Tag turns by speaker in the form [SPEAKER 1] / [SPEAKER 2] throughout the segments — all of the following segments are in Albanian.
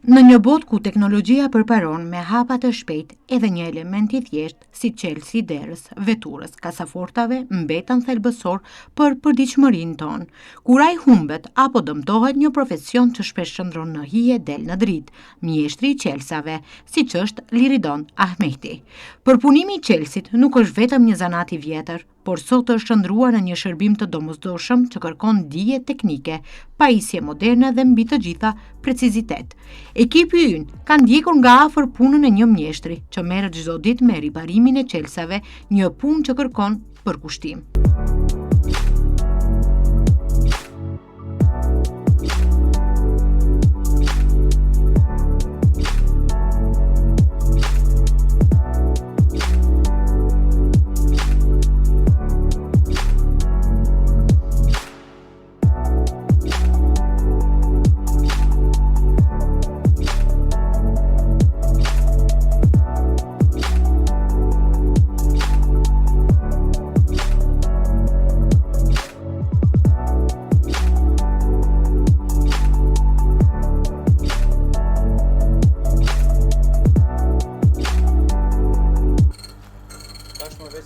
[SPEAKER 1] Në një botë ku teknologjia përparon me hapa të shpejt, edhe një element I thjesht si çelësi I derës, veturës, kasafortave mbeten thelbësor për përditshmërinë tonë. Kur ai humbet apo dëmtohet, një profesion që shpesh qëndron në hije del në dritë, mjeshtri I çelësave, siç është Liridon Ahmeti. Përpunimi I çelësit nuk është vetëm një zanat I vjetër, por sot është shndruar në një shërbim të domosdoshëm që kërkon dije teknike, pajisje moderne dhe mbi të gjitha precizitet. Ekipi ynë ka ndjekur nga afër punën e një mjeshtri që merret çdo ditë me riparimin e çelësave, një punë që kërkon përkushtim.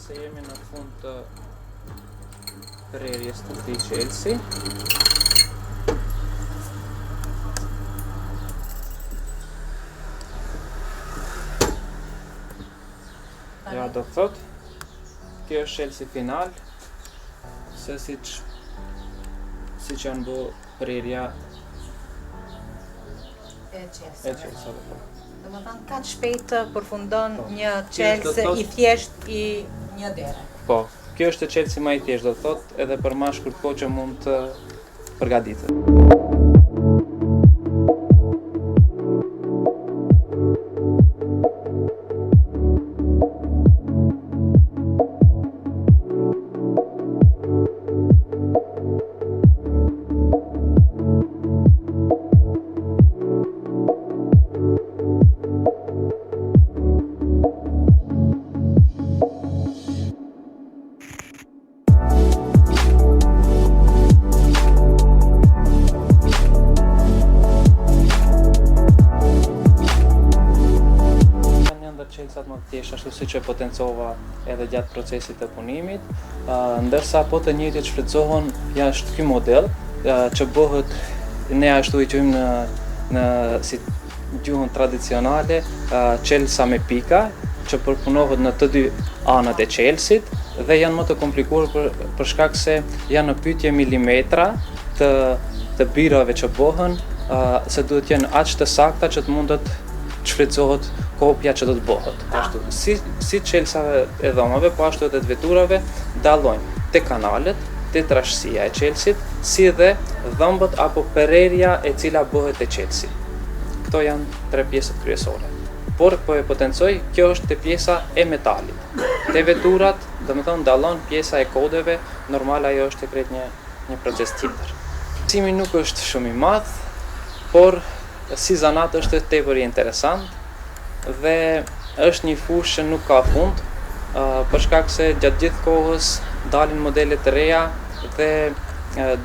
[SPEAKER 2] Se jemi në fund të prerjes të këtij çelësi. Ja do të thot, kjo është çelësi final, se siç janë bë prerja
[SPEAKER 1] e
[SPEAKER 2] çelësave.
[SPEAKER 1] Domethënë kaq shpejt përfundon një çelës I thjesht I një dere.
[SPEAKER 2] Po, kjo është çelësi më I thjeshtë, do të thotë, edhe për më shkurt kohë që mund të përgatitet. Çelësat më të thjeshta, ashtu siç e potencova edhe gjatë procesit të punimit, ndërsa po të njëjtit shfrytëzohen jashtë ky model, që bëhet ne ashtu I quajmë në si gjuhën tradicionale çelësa me pika, që përpunohet në të dy anët e çelësit dhe janë më të komplikuar për shkak se janë në pyetje milimetra të birave që bëhen, se duhet jenë aq të sakta që të mundet shfrytëzohet kopja që do të bëhet. Ashtu, si çelësave e dhomave, po ashtu edhe të veturave dallojnë te kanalet, te trashësia e çelësit, si dhe dhëmbët apo prerja e cila bëhet te çelësi. Këto janë tre pjesët kryesore. Por po e potencoj, kjo është te pjesa e metalit. Te veturat, domethënë dallon pjesa e kodeve, normal ajo është krejt një proces tjetër. Mësimi nuk është shumë I madh, por si zanat është tepër I interesant dhe është një fushë që nuk ka fund, për shkak se gjatë gjithë kohës dalin modele të reja dhe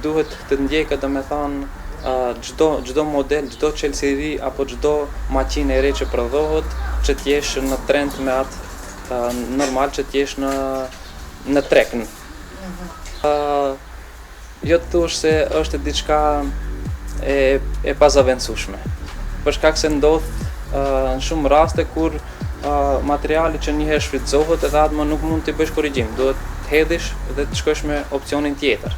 [SPEAKER 2] duhet të ndjekët domethënë çdo model, çdo çelësi I ri apo çdo makinë e re që prodhohet, që të jesh në trend me atë normal që të jesh në trekën. Jo të thush se është diçka e pazavendësueshme. Për shkak se ndodh në shumë raste kur materiali që një herë shfrytëzohet edhe atë më nuk mund të bësh korrigjim, duhet të hedhish dhe të shkosh me opsionin tjetër.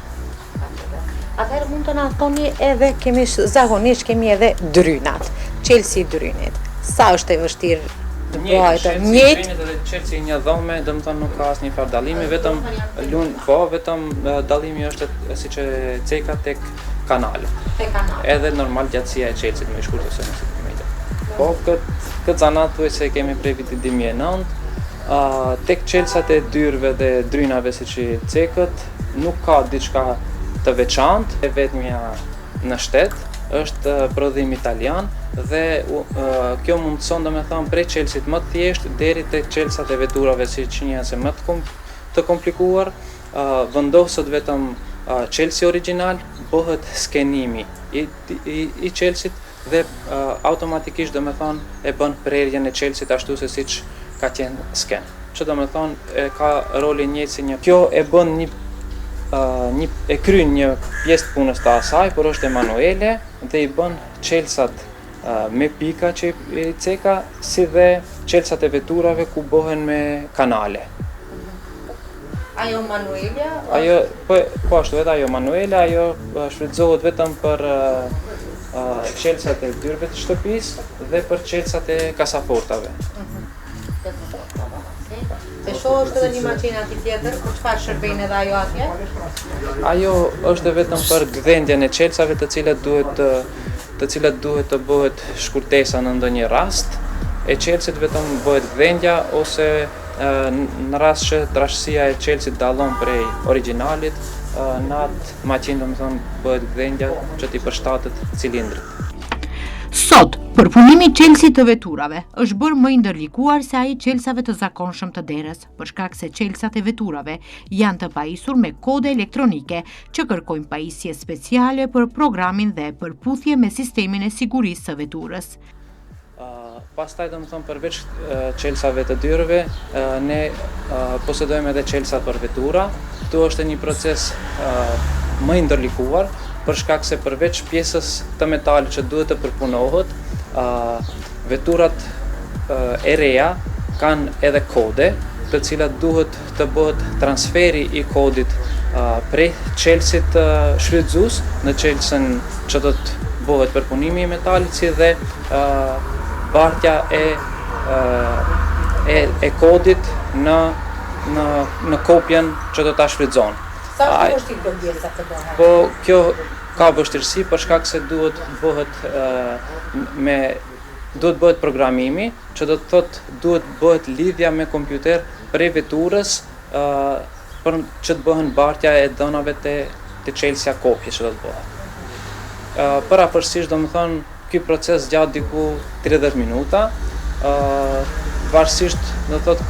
[SPEAKER 1] Atëherë mund të na thoni edhe zakonisht kemi edhe drynat, çelësi I drynit. Sa është e vështirë të bëhet njëjtë?
[SPEAKER 2] Çelësi I një dhome, domethënë nuk ka asnjë farë dallimi, vetëm vetëm dallimi është siç e ceka tek kanale. Edhe normal gjatësia e çelësit më I shkurtër se nëse po këtë zanat thuaj se kemi prej vitit 2009, tek çelësat e dyrëve dhe drynave siç I cekët, nuk ka diçka të veçantë, e vetmja në shtet është prodhim italian dhe kjo mundson domethënë prej çelësit më të thjesht deri tek çelësat e veturave siç njihen se më të komplikuar, vendoset vetëm çelësi origjinal, bëhet skenimi I çelësit dhe automatikisht do me thonë e bën prerjen e Chelsea ashtu se siç ka qenë sken. Që do me thonë ka rolin njëjtë si një. Kjo e bën e kryen një pjesë të punës të asaj, por është emanuele dhe i bën Chelsea me pika që i ceka, si dhe Chelsea e veturave ku bëhen me kanale.
[SPEAKER 1] Ajo manuelja?
[SPEAKER 2] Ajo, po ashtu edhe ajo manuele, ajo shfrytëzohet vetëm për Chelsea e dyrëve të shtëpisë dhe për Chelsea e kasafortave.
[SPEAKER 1] E shoh është edhe një maqinë aty tjetër, për çfarë shërben edhe ajo atje?
[SPEAKER 2] Ajo është vetëm për gdhendjen e Chelsea-ve të cilat duhet të bëhet shkurtesa në ndonjë rast. E Chelsea-t vetëm bëhet gdhendja ose në rast që trashësia e Chelsea-t dallon prej originalit, në atë maqinë domethënë bëhet gdhendja që t'i përshtatet cilindrit.
[SPEAKER 1] Sot, përpunimi i Chelsea të veturave është bërë më i ndërlikuar se ai i Chelsea-ve të zakonshëm të derës, për shkak se Chelsea-t e veturave janë të pajisur me kode elektronike që kërkojnë pajisje speciale për programin dhe përputhje me sistemin e sigurisë së veturës.
[SPEAKER 2] Pastaj domethënë përveç Chelsea-ve të dyrëve, ne posedojmë edhe Chelsea për vetura. Këtu është një proces më i ndërlikuar, për shkak se përveç pjesës të metalit që duhet të përpunohet, veturat e reja kanë edhe kode, të cilat duhet të bëhet transferi i kodit prej Chelsea-t shfrytëzues në Chelsea-n që do të bëhet përpunimi i metalit, si dhe bartja e kodit në kopjen që do ta shfrytëzon.
[SPEAKER 1] Sa është vështirë kjo pjesa të bëhet?
[SPEAKER 2] Po kjo ka vështirësi për shkak se duhet bëhet programimi, që do të thotë duhet bëhet lidhja me kompjuter prej veturës për që të bëhen bartja e dhënave të Chelsea kopje që do të bëhet. Përafërsisht domethënë ky proces gjatë diku 30 minuta, varësisht do thotë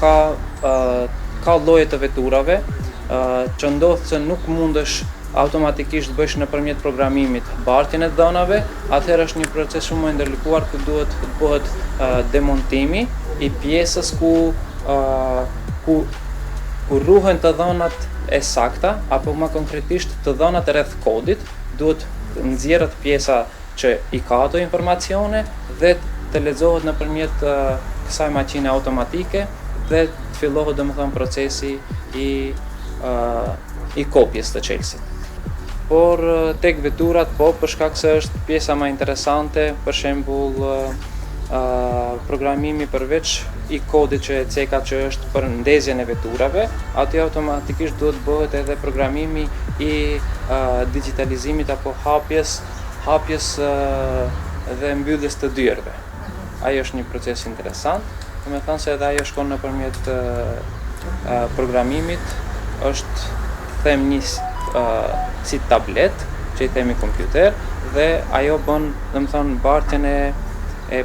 [SPEAKER 2] ka lloje të veturave që ndodh se nuk mundesh automatikisht bësh nëpërmjet programimit bartjen e dhënave, atëherë është një proces shumë më ndërlikuar ku duhet të bëhet demontimi i pjesës ku ruhen të dhënat e sakta, apo më konkretisht të dhënat rreth kodit, duhet nxjerrët pjesa që i ka ato informacione dhe të lexohet nëpërmjet kësaj maqine automatike dhe të fillohet domethënë procesi i kopjes të Chelsea. Por tek veturat po, për shkak se është pjesa më interesante, për shembull programimi përveç i kodit që e ceka që është për ndezjen e veturave, aty automatikisht duhet bëhet edhe programimi i digitalizimit apo hapjes dhe mbylljes të dyrëve. Ajo është një proces interesant, me thënë se edhe ajo shkon nëpërmjet programimit, është them një si tablet që i themi kompjuter, dhe ajo bën domethënë bartjen e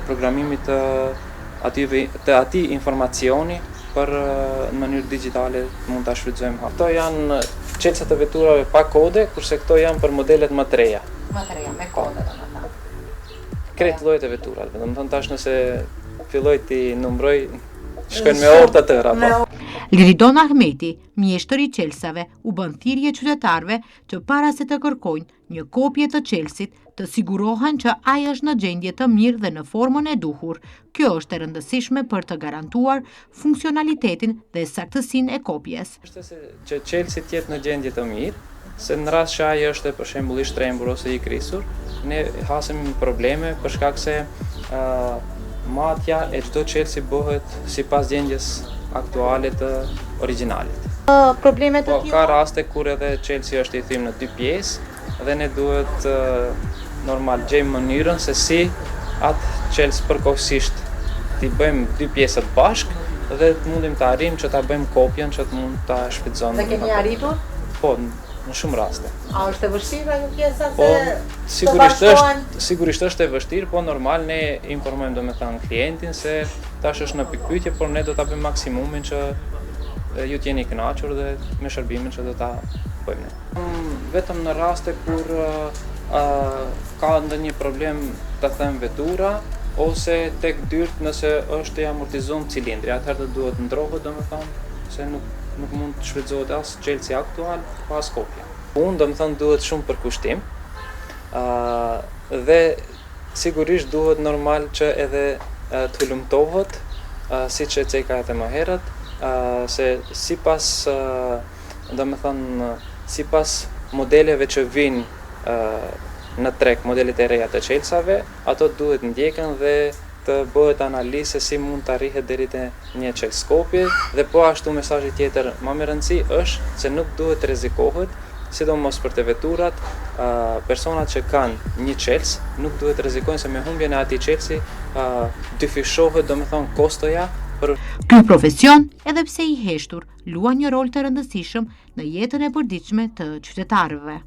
[SPEAKER 2] programimit të atij informacioni për në mënyrë digjitale mund ta shfrytëzojmë. Ato janë Chelsea të veturave pa kode, kurse këto janë për modelet më të reja.
[SPEAKER 1] Më të reja, me kode domethënë.
[SPEAKER 2] Kretë llojet e veturave, domethënë tash nëse filloj ti numroj, shkojnë me orë të tëra.
[SPEAKER 1] Liridon Ahmeti, mjeshtër i Chelsea-ve, u bën thirrje qytetarëve që para se të kërkojnë një kopje të Chelsea-t, të sigurohen që ai është në gjendje të mirë dhe në formën e duhur. Kjo është e rëndësishme për të garantuar funksionalitetin dhe saktësinë e kopjes.
[SPEAKER 2] Është që Chelsea të jetë në gjendje të mirë, se në rast që ai është për shembull i shtrembur ose i krisur, ne hasim probleme për shkak se matja e çdo Chelsea bëhet sipas gjendjes aktuale të originalit.
[SPEAKER 1] Problemet
[SPEAKER 2] Po ka raste kur edhe Chelsea është i thim në dy pjesë dhe ne duhet normal gjejmë mënyrën se si atë Chelsea përkohësisht t'i bëjmë dy pjesët bashkë dhe mundim të arrijmë që ta bëjmë kopjen që të mund ta shfrytëzojmë.
[SPEAKER 1] Dhe keni arritur?
[SPEAKER 2] Po, në shumë raste.
[SPEAKER 1] A është e vështirë ajo pjesa se
[SPEAKER 2] Po, sigurisht është e vështirë, po normal ne informojmë domethënë klientin se tash është në pikpyetje, por ne do ta bëjmë maksimumin që ju të jeni kënaqur dhe me shërbimin që do ta bëjmë ne. Vetëm në raste kur ka ndonjë problem të them vetura ose tek dyrt nëse është i amortizuar cilindri, atëherë do duhet ndrohet, domethënë, se nuk mund të shfrytëzohet as Chelsea aktual, pas kopja. Unë domethënë duhet shumë përkushtim, dhe sigurisht duhet normal që edhe të hulumtohet, siç e ceka edhe më herët, se sipas modeleve që vijnë në treg, modelet e reja të Chelsea-ve, ato duhet ndjekën dhe të bëhet analizë se si mund të arrihet deri te një Chelsea kopje, dhe po ashtu mesazhi tjetër më me rëndësi është se nuk duhet të rrezikohet, sidomos për të veturat, personat që kanë një Chelsea nuk duhet të rrezikojnë se me humbjen e atij Chelsea dyfishohet domethënë kostoja për
[SPEAKER 1] Ky profesion, edhe pse i heshtur, luan një rol të rëndësishëm në jetën e përditshme të qytetarëve.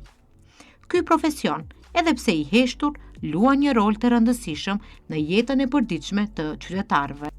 [SPEAKER 1] Ky profesion, edhe pse i heshtur, luan një rol të rëndësishëm në jetën e përditshme të qytetarëve.